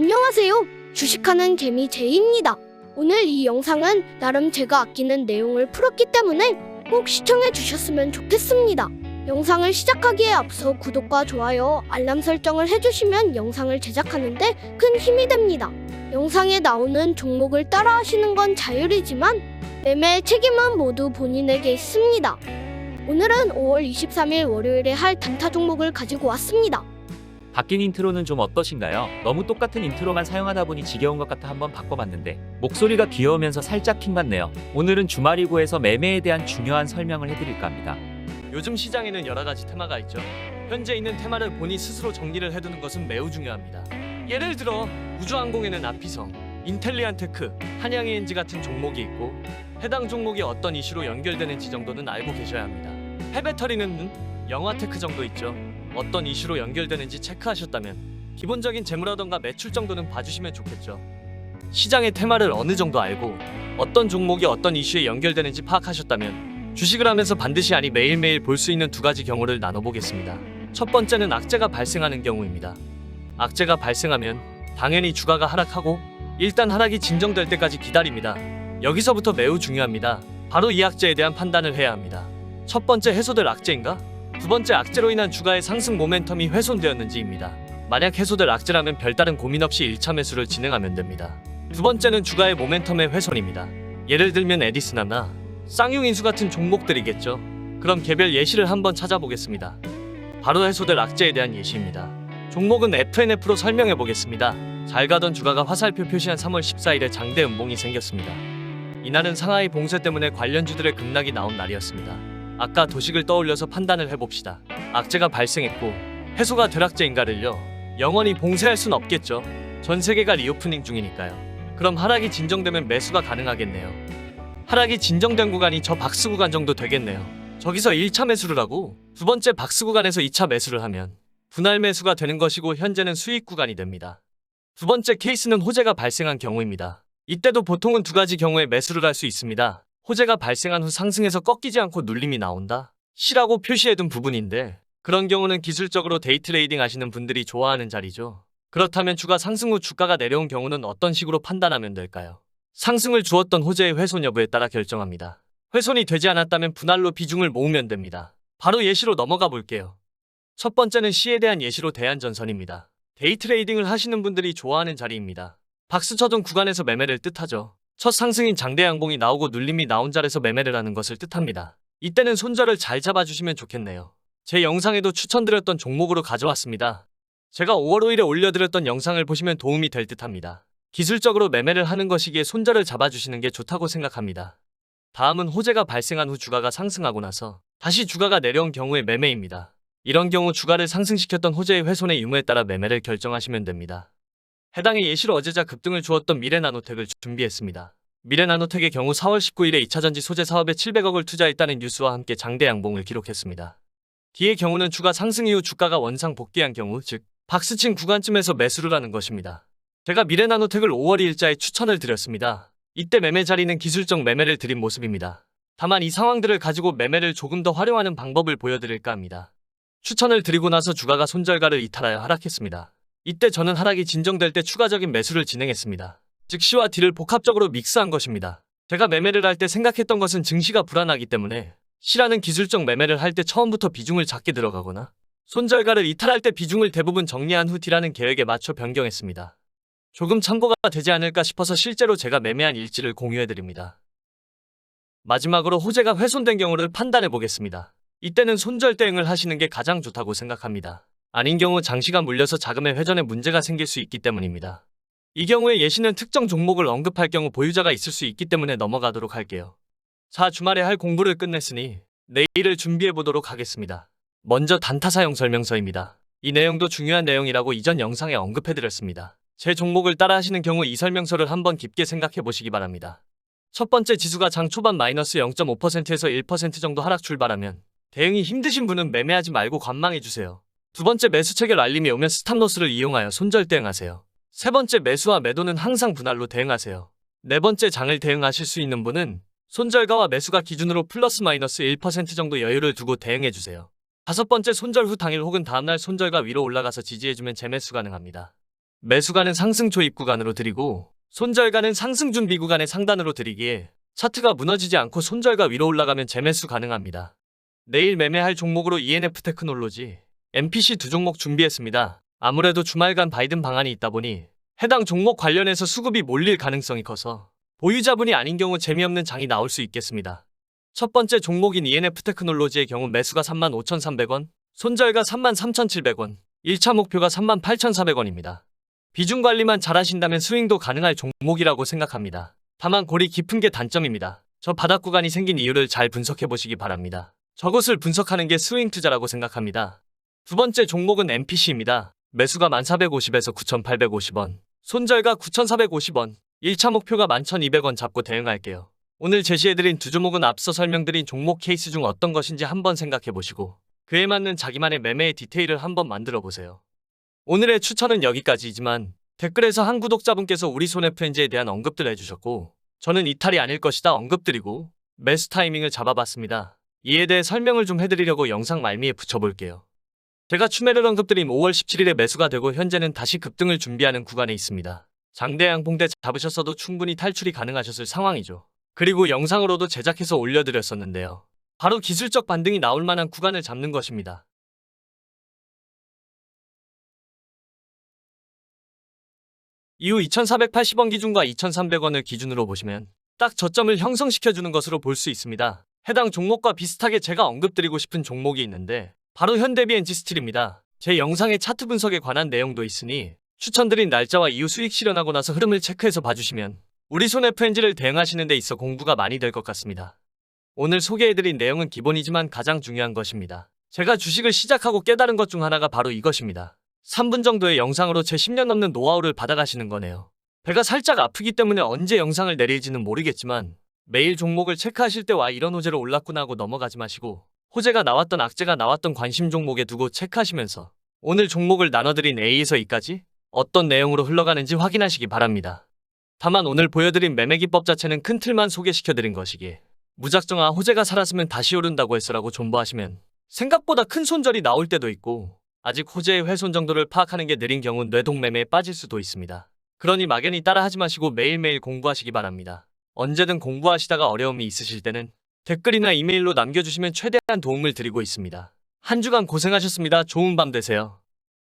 안녕하세요. 주식하는 개미 제이입니다. 오늘 이 영상은 나름 제가 아끼는 내용을 풀었기 때문에 꼭 시청해 주셨으면 좋겠습니다. 영상을 시작하기에 앞서 구독과 좋아요, 알람 설정을 해주시면 영상을 제작하는데 큰 힘이 됩니다. 영상에 나오는 종목을 따라하시는 건 자율이지만 매매의 책임은 모두 본인에게 있습니다. 오늘은 5월 23일 월요일에 할 단타 종목을 가지고 왔습니다. 바뀐 인트로는 좀 어떠신가요? 너무 똑같은 인트로만 사용하다 보니 지겨운 것 같아 한번 바꿔봤는데 목소리가 귀여우면서 살짝 킹받네요. 오늘은 주말이고 해서 매매에 대한 중요한 설명을 해드릴까 합니다. 요즘 시장에는 여러 가지 테마가 있죠. 현재 있는 테마를 본인 스스로 정리를 해두는 것은 매우 중요합니다. 예를 들어 우주항공에는 아피성, 인텔리안테크, 한양ENG 같은 종목이 있고 해당 종목이 어떤 이슈로 연결되는지 정도는 알고 계셔야 합니다. 해배터리는 영화테크 정도 있죠. 어떤 이슈로 연결되는지 체크하셨다면 기본적인 재무라던가 매출 정도는 봐주시면 좋겠죠. 시장의 테마를 어느 정도 알고 어떤 종목이 어떤 이슈에 연결되는지 파악하셨다면 주식을 하면서 반드시 아니 매일매일 볼 수 있는 두 가지 경우를 나눠보겠습니다. 첫 번째는 악재가 발생하는 경우입니다. 악재가 발생하면 당연히 주가가 하락하고 일단 하락이 진정될 때까지 기다립니다. 여기서부터 매우 중요합니다. 바로 이 악재에 대한 판단을 해야 합니다. 첫 번째 해소될 악재인가? 두 번째 악재로 인한 주가의 상승 모멘텀이 훼손되었는지입니다. 만약 해소될 악재라면 별다른 고민 없이 1차 매수를 진행하면 됩니다. 두 번째는 주가의 모멘텀의 훼손입니다. 예를 들면 에디슨이나 쌍용인수 같은 종목들이겠죠. 그럼 개별 예시를 한번 찾아보겠습니다. 바로 해소될 악재에 대한 예시입니다. 종목은 FNF로 설명해 보겠습니다. 잘 가던 주가가 화살표 표시한 3월 14일에 장대 음봉이 생겼습니다. 이날은 상하이 봉쇄 때문에 관련주들의 급락이 나온 날이었습니다. 아까 도식을 떠올려서 판단을 해봅시다. 악재가 발생했고 해소가 될 악재인가를요. 영원히 봉쇄할 순 없겠죠. 전 세계가 리오프닝 중이니까요. 그럼 하락이 진정되면 매수가 가능하겠네요. 하락이 진정된 구간이 저 박스 구간 정도 되겠네요. 저기서 1차 매수를 하고 두 번째 박스 구간에서 2차 매수를 하면 분할 매수가 되는 것이고 현재는 수익 구간이 됩니다. 두 번째 케이스는 호재가 발생한 경우입니다. 이때도 보통은 두 가지 경우에 매수를 할 수 있습니다. 호재가 발생한 후 상승에서 꺾이지 않고 눌림이 나온다? C라고 표시해둔 부분인데 그런 경우는 기술적으로 데이 트레이딩 하시는 분들이 좋아하는 자리죠. 그렇다면 주가 상승 후 주가가 내려온 경우는 어떤 식으로 판단하면 될까요? 상승을 주었던 호재의 훼손 여부에 따라 결정합니다. 훼손이 되지 않았다면 분할로 비중을 모으면 됩니다. 바로 예시로 넘어가 볼게요. 첫 번째는 C에 대한 예시로 대한전선입니다. 데이 트레이딩을 하시는 분들이 좋아하는 자리입니다. 박스 쳐준 구간에서 매매를 뜻하죠. 첫 상승인 장대 양봉이 나오고 눌림이 나온 자리에서 매매를 하는 것을 뜻합니다. 이때는 손절을 잘 잡아주시면 좋겠네요. 제 영상에도 추천드렸던 종목으로 가져왔습니다. 제가 5월 5일에 올려드렸던 영상을 보시면 도움이 될 듯합니다. 기술적으로 매매를 하는 것이기에 손절을 잡아주시는 게 좋다고 생각합니다. 다음은 호재가 발생한 후 주가가 상승하고 나서 다시 주가가 내려온 경우의 매매입니다. 이런 경우 주가를 상승시켰던 호재의 훼손의 유무에 따라 매매를 결정하시면 됩니다. 해당의 예시로 어제자 급등을 주었던 미래나노텍을 준비했습니다. 미래나노텍의 경우 4월 19일에 2차전지 소재 사업에 700억을 투자했다는 뉴스와 함께 장대 양봉을 기록했습니다. D의 경우는 주가 상승 이후 주가가 원상 복귀한 경우, 즉 박스친 구간쯤에서 매수를 하는 것입니다. 제가 미래나노텍을 5월 2일자에 추천을 드렸습니다. 이때 매매 자리는 기술적 매매를 드린 모습입니다. 다만 이 상황들을 가지고 매매를 조금 더 활용하는 방법을 보여드릴까 합니다. 추천을 드리고 나서 주가가 손절가를 이탈하여 하락했습니다. 이때 저는 하락이 진정될 때 추가적인 매수를 진행했습니다. 즉 C와 D를 복합적으로 믹스한 것입니다. 제가 매매를 할 때 생각했던 것은 증시가 불안하기 때문에 C라는 기술적 매매를 할 때 처음부터 비중을 작게 들어가거나 손절가를 이탈할 때 비중을 대부분 정리한 후 D라는 계획에 맞춰 변경했습니다. 조금 참고가 되지 않을까 싶어서 실제로 제가 매매한 일지를 공유해드립니다. 마지막으로 호재가 훼손된 경우를 판단해 보겠습니다. 이때는 손절 대응을 하시는 게 가장 좋다고 생각합니다. 아닌 경우 장시간 물려서 자금의 회전에 문제가 생길 수 있기 때문입니다. 이 경우에 예시는 특정 종목을 언급할 경우 보유자가 있을 수 있기 때문에 넘어가도록 할게요. 자, 주말에 할 공부를 끝냈으니 내일을 준비해 보도록 하겠습니다. 먼저 단타 사용 설명서입니다. 이 내용도 중요한 내용이라고 이전 영상에 언급해드렸습니다. 제 종목을 따라 하시는 경우 이 설명서를 한번 깊게 생각해 보시기 바랍니다. 첫 번째, 지수가 장 초반 마이너스 0.5%에서 1% 정도 하락 출발하면 대응이 힘드신 분은 매매하지 말고 관망해주세요. 두 번째, 매수 체결 알림이 오면 스탑로스를 이용하여 손절 대응하세요. 세 번째, 매수와 매도는 항상 분할로 대응하세요. 네 번째, 장을 대응하실 수 있는 분은 손절가와 매수가 기준으로 플러스 마이너스 1% 정도 여유를 두고 대응해주세요. 다섯 번째, 손절 후 당일 혹은 다음날 손절가 위로 올라가서 지지해주면 재매수 가능합니다. 매수가는 상승초 입구간으로 드리고 손절가는 상승 준비 구간의 상단으로 드리기에 차트가 무너지지 않고 손절가 위로 올라가면 재매수 가능합니다. 내일 매매할 종목으로 ENF 테크놀로지, MPC 두 종목 준비했습니다. 아무래도 주말간 바이든 방안이 있다 보니 해당 종목 관련해서 수급이 몰릴 가능성이 커서 보유자분이 아닌 경우 재미없는 장이 나올 수 있겠습니다. 첫 번째 종목인 ENF 테크놀로지의 경우 매수가 35,300원, 손절가 33,700원, 1차 목표가 38,400원입니다. 비중 관리만 잘하신다면 스윙도 가능할 종목이라고 생각합니다. 다만 골이 깊은 게 단점입니다. 저 바닥 구간이 생긴 이유를 잘 분석해 보시기 바랍니다. 저것을 분석하는 게 스윙 투자라고 생각합니다. 두 번째 종목은 MPC입니다. 매수가 1,450에서 9,850원, 손절가 9,450원, 1차 목표가 11,200원 잡고 대응할게요. 오늘 제시해드린 두 종목은 앞서 설명드린 종목 케이스 중 어떤 것인지 한번 생각해 보시고 그에 맞는 자기만의 매매의 디테일을 한번 만들어 보세요. 오늘의 추천은 여기까지이지만 댓글에서 한 구독자분께서 우리 손FNG에 대한 언급들 해주셨고 저는 이탈이 아닐 것이다 언급드리고 매수 타이밍을 잡아봤습니다. 이에 대해 설명을 좀 해드리려고 영상 말미에 붙여볼게요. 제가 추매를 언급드린 5월 17일에 매수가 되고 현재는 다시 급등을 준비하는 구간에 있습니다. 장대 양봉대 잡으셨어도 충분히 탈출이 가능하셨을 상황이죠. 그리고 영상으로도 제작해서 올려드렸었는데요. 바로 기술적 반등이 나올 만한 구간을 잡는 것입니다. 이후 2,480원 기준과 2,300원을 기준으로 보시면 딱 저점을 형성시켜주는 것으로 볼 수 있습니다. 해당 종목과 비슷하게 제가 언급드리고 싶은 종목이 있는데 바로 현대비엔지 스틸입니다. 제 영상에 차트 분석에 관한 내용도 있으니 추천드린 날짜와 이후 수익 실현하고 나서 흐름을 체크해서 봐주시면 우리 손FNG를 대응하시는 데 있어 공부가 많이 될 것 같습니다. 오늘 소개해드린 내용은 기본이지만 가장 중요한 것입니다. 제가 주식을 시작하고 깨달은 것 중 하나가 바로 이것입니다. 3분 정도의 영상으로 제 10년 넘는 노하우를 받아가시는 거네요. 배가 살짝 아프기 때문에 언제 영상을 내릴지는 모르겠지만 매일 종목을 체크하실 때와 이런 호재로 올랐구나 하고 넘어가지 마시고 호재가 나왔던 악재가 나왔던 관심 종목에 두고 체크하시면서 오늘 종목을 나눠드린 A에서 E까지 어떤 내용으로 흘러가는지 확인하시기 바랍니다. 다만 오늘 보여드린 매매 기법 자체는 큰 틀만 소개시켜드린 것이기에 무작정 호재가 살았으면 다시 오른다고 했어라고 존버하시면 생각보다 큰 손절이 나올 때도 있고 아직 호재의 훼손 정도를 파악하는 게 느린 경우 뇌동매매에 빠질 수도 있습니다. 그러니 막연히 따라하지 마시고 매일매일 공부하시기 바랍니다. 언제든 공부하시다가 어려움이 있으실 때는 댓글이나 이메일로 남겨주시면 최대한 도움을 드리고 있습니다. 한 주간 고생하셨습니다. 좋은 밤 되세요.